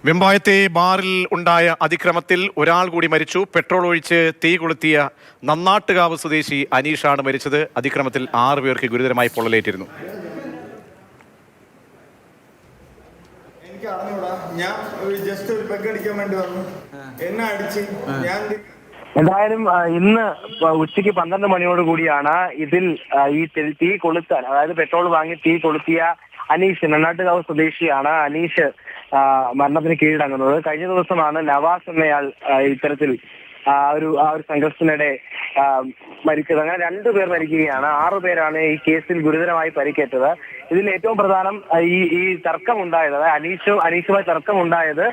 വെമ്പായത്തെ ബാറിൽ ഉണ്ടായ അതിക്രമത്തിൽ ഒരാൾ കൂടി മരിച്ചു. പെട്രോൾ ഒഴിച്ച് തീ കൊളുത്തിയ നന്നാട്ടുകാവ് സ്വദേശി അനീഷാണ് മരിച്ചത്. അതിക്രമത്തിൽ 6 പേർക്ക് ഗുരുതരമായി പൊള്ളലേറ്റിരുന്നു. എന്തായാലും ഇന്ന് ഉച്ചയ്ക്ക് 12 മണിയോട് കൂടിയാണ് ഇതിൽ ഈ തീ കൊളുത്താൻ, അതായത് പെട്രോൾ വാങ്ങി തീ കൊളുത്തിയ അനീഷ്, നന്നാട്ടുകാവ് സ്വദേശിയാണ് അനീഷ് മരണത്തിന് കീഴടങ്ങുന്നത്. കഴിഞ്ഞ ദിവസമാണ് നവാസ് എന്നയാൾ ഇത്തരത്തിൽ ആ ഒരു സംഘർഷത്തിനിടെ മരിച്ചത്. അങ്ങനെ 2 പേർ മരിക്കുകയാണ്. 6 പേരാണ് ഈ കേസിൽ ഗുരുതരമായി പരിക്കേറ്റത്. ഇതിൽ ഏറ്റവും പ്രധാനം ഈ തർക്കമുണ്ടായത്, അനീഷുമായി തർക്കമുണ്ടായത്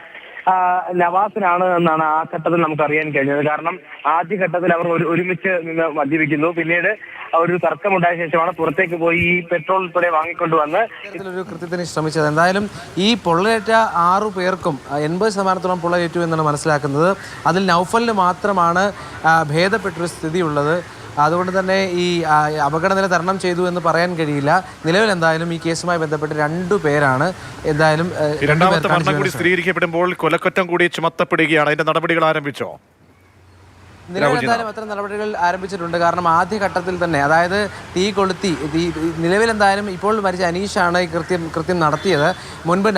നവാസിനാണ് എന്നാണ് ആ ഘട്ടത്തിൽ നമുക്ക് അറിയാൻ കഴിഞ്ഞത്. കാരണം ആദ്യഘട്ടത്തിൽ അവർ ഒരുമിച്ച് നിന്ന് മദ്യപിക്കുന്നു. പിന്നീട് ഒരു തർക്കമുണ്ടായ ശേഷമാണ് പുറത്തേക്ക് പോയി ഈ പെട്രോൾ ഉൾപ്പെടെ വാങ്ങിക്കൊണ്ടുവന്ന് ഒരു കൃത്യത്തിന് ശ്രമിച്ചത്. എന്തായാലും ഈ പൊള്ളലേറ്റ 6 പേർക്കും 80% പൊള്ളലേറ്റു എന്നാണ് മനസ്സിലാക്കുന്നത്. അതിൽ നൗഫലിന് മാത്രമാണ് ഭേദപ്പെട്ടൊരു സ്ഥിതിയുള്ളത്. അതുകൊണ്ട് തന്നെ ഈ അപകടനില തരണം ചെയ്തു എന്ന് പറയാൻ കഴിയില്ല. നിലവിൽ എന്തായാലും ഈ കേസുമായി ബന്ധപ്പെട്ട് 2 പേരാണ് എന്തായാലും രണ്ടാമത്തെ മരണം കൂടി സ്ഥിരീകരിക്കപ്പെടുമ്പോൾ കൊലക്കുറ്റം കൂടി ചുമത്തപ്പെടുകയാണ്. അതിന്റെ നടപടികൾ ആരംഭിച്ചോ? നിലവിലെന്തായാലും അത്തരം നടപടികൾ ആരംഭിച്ചിട്ടുണ്ട്. കാരണം ആദ്യഘട്ടത്തിൽ തന്നെ, അതായത് തീ കൊളുത്തി നിലവിലെന്തായാലും ഇപ്പോൾ മരിച്ച അനീഷാണ് ഈ കൃത്യം നടത്തിയത്. മുൻപ്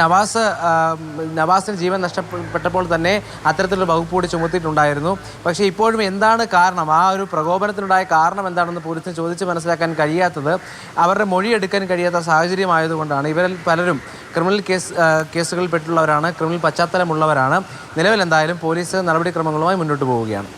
നവാസിന് ജീവൻ നഷ്ടപ്പെട്ടപ്പോൾ തന്നെ അത്തരത്തിലുള്ള വകുപ്പ് കൂടി ചുമത്തിയിട്ടുണ്ടായിരുന്നു. പക്ഷേ ഇപ്പോഴും എന്താണ് കാരണം, ആ ഒരു പ്രകോപനത്തിനുണ്ടായ കാരണം എന്താണെന്ന് പോലീസിന് ചോദിച്ച് മനസ്സിലാക്കാൻ കഴിയാത്തത്, അവരുടെ മൊഴിയെടുക്കാൻ കഴിയാത്ത സാഹചര്യമായതുകൊണ്ടാണ്. ഇവരിൽ പലരും ക്രിമിനൽ കേസുകളിൽ പെട്ടുള്ളവരാണ്, ക്രിമിനൽ പശ്ചാത്തലമുള്ളവരാണ്. നിലവിൽ എന്തായാലും പോലീസ് നടപടിക്രമങ്ങളുമായി മുന്നോട്ട് പോവുകയാണ്.